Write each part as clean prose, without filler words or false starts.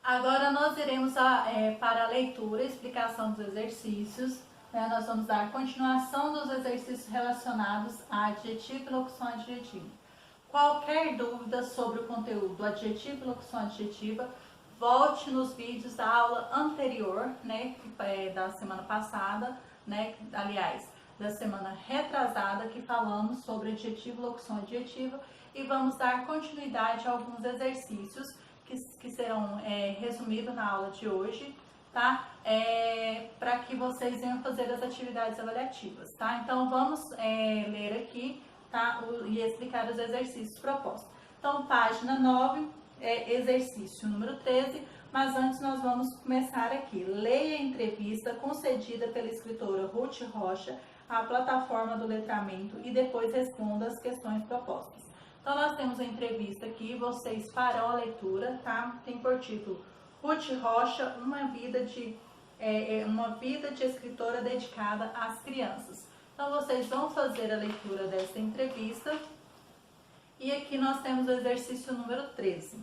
Agora nós iremos para a leitura e explicação dos exercícios. Nós vamos dar continuação dos exercícios relacionados a adjetivo e locução adjetiva. Qualquer dúvida sobre o conteúdo adjetivo e locução adjetiva, volte nos vídeos da aula anterior, da semana passada, aliás, da semana retrasada, que falamos sobre adjetivo e locução adjetiva, e vamos dar continuidade a alguns exercícios que serão resumidos na aula de hoje, tá? Para que vocês venham fazer as atividades avaliativas, tá? Então vamos ler aqui, tá? E explicar os exercícios propostos. Então, página 9, exercício número 13, mas antes nós vamos começar aqui. Leia a entrevista concedida pela escritora Ruth Rocha à plataforma do letramento e depois responda as questões propostas. Então, nós temos a entrevista aqui, vocês farão a leitura, tá? Tem por título Ruth Rocha, uma vida de escritora dedicada às crianças. Então, vocês vão fazer a leitura desta entrevista. E aqui nós temos o exercício número 13.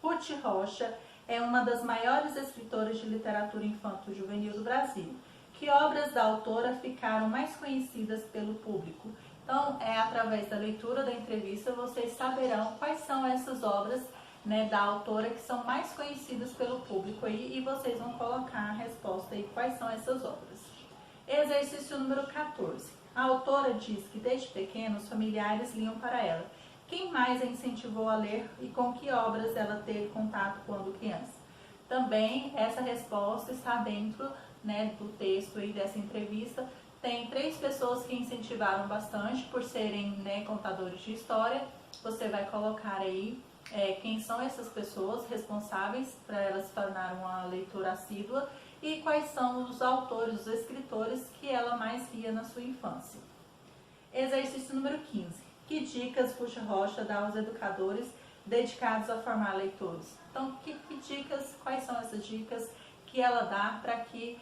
Ruth Rocha é uma das maiores escritoras de literatura infanto-juvenil do Brasil. Que obras da autora ficaram mais conhecidas pelo público? Então, através da leitura da entrevista, vocês saberão quais são essas obras, da autora que são mais conhecidas pelo público aí, e vocês vão colocar a resposta aí, quais são essas obras. Exercício número 14. A autora diz que desde pequena os familiares liam para ela. Quem mais a incentivou a ler e com que obras ela teve contato quando criança? Também essa resposta está dentro, do texto aí dessa entrevista. Tem 3 pessoas que incentivaram bastante por serem contadores de história. Você vai colocar aí quem são essas pessoas responsáveis para elas se tornar uma leitora assídua e quais são os autores, os escritores que ela mais lia na sua infância. Exercício número 15. Que dicas Ruth Rocha dá aos educadores dedicados a formar leitores? Então, que dicas, quais são essas dicas que ela dá para que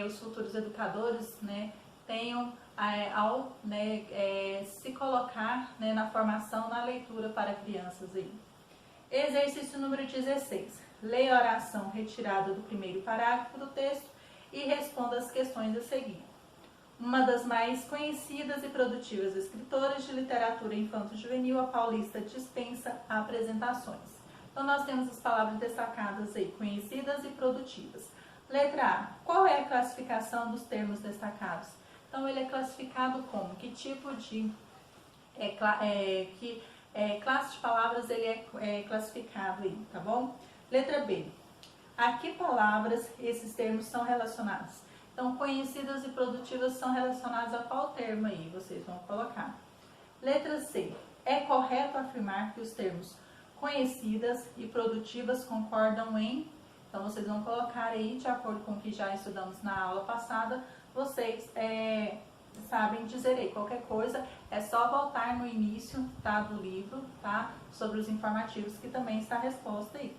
os futuros educadores tenham ao se colocar na formação, na leitura para crianças aí. Exercício número 16. Leia a oração retirada do primeiro parágrafo do texto e responda as questões a seguir. Uma das mais conhecidas e produtivas escritoras de literatura infanto-juvenil, a paulista dispensa apresentações. Então, nós temos as palavras destacadas aí, conhecidas e produtivas. Letra A. Qual é a classificação dos termos destacados? Então, ele é classificado como? Que tipo de classe de palavras ele é classificado aí, tá bom? Letra B. A que palavras esses termos são relacionados? Então, conhecidas e produtivas são relacionadas a qual termo aí? Vocês vão colocar. Letra C. É correto afirmar que os termos conhecidas e produtivas concordam em... Então, vocês vão colocar aí, de acordo com o que já estudamos na aula passada, vocês sabem dizer aí. Qualquer coisa, é só voltar no início, tá, do livro, tá, sobre os informativos, que também está a resposta aí.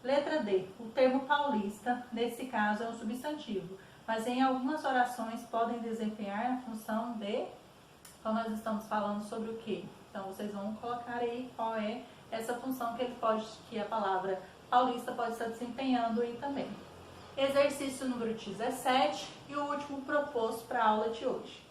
Letra D. O termo paulista, nesse caso, é um substantivo, mas em algumas orações podem desempenhar a função de... Então, nós estamos falando sobre o quê? Então, vocês vão colocar aí qual é essa função que a palavra paulista pode estar desempenhando aí também. Exercício número 17 e o último proposto para a aula de hoje.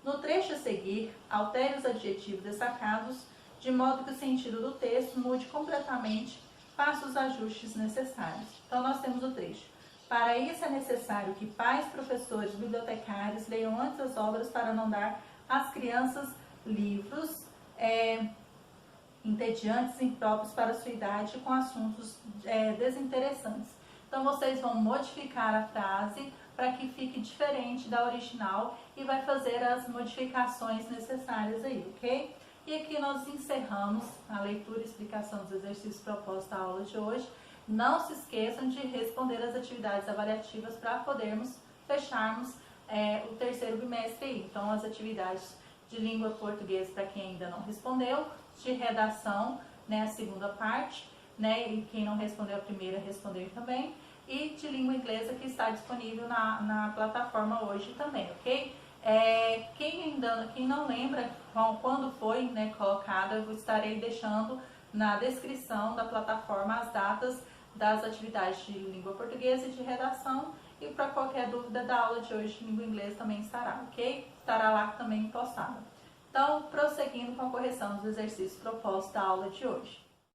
No trecho a seguir, altere os adjetivos destacados de modo que o sentido do texto mude completamente, faça os ajustes necessários. Então, nós temos o trecho. Para isso é necessário que pais, professores, bibliotecários leiam antes as obras para não dar às crianças livros entediantes, impróprios para a sua idade, com assuntos desinteressantes. Então, vocês vão modificar a frase para que fique diferente da original e vai fazer as modificações necessárias aí, ok? E aqui nós encerramos a leitura e explicação dos exercícios propostos da aula de hoje. Não se esqueçam de responder as atividades avaliativas para podermos fecharmos o terceiro bimestre aí. Então, as atividades de língua portuguesa para quem ainda não respondeu, de redação, a segunda parte, e quem não respondeu a primeira, responder também, e de língua inglesa que está disponível na plataforma hoje também, ok? Quem não lembra quando foi colocada, eu estarei deixando na descrição da plataforma as datas das atividades de língua portuguesa e de redação. E para qualquer dúvida da aula de hoje de língua inglesa também estará, ok? Estará lá também postada. Então, prosseguindo com a correção dos exercícios propostos da aula de hoje.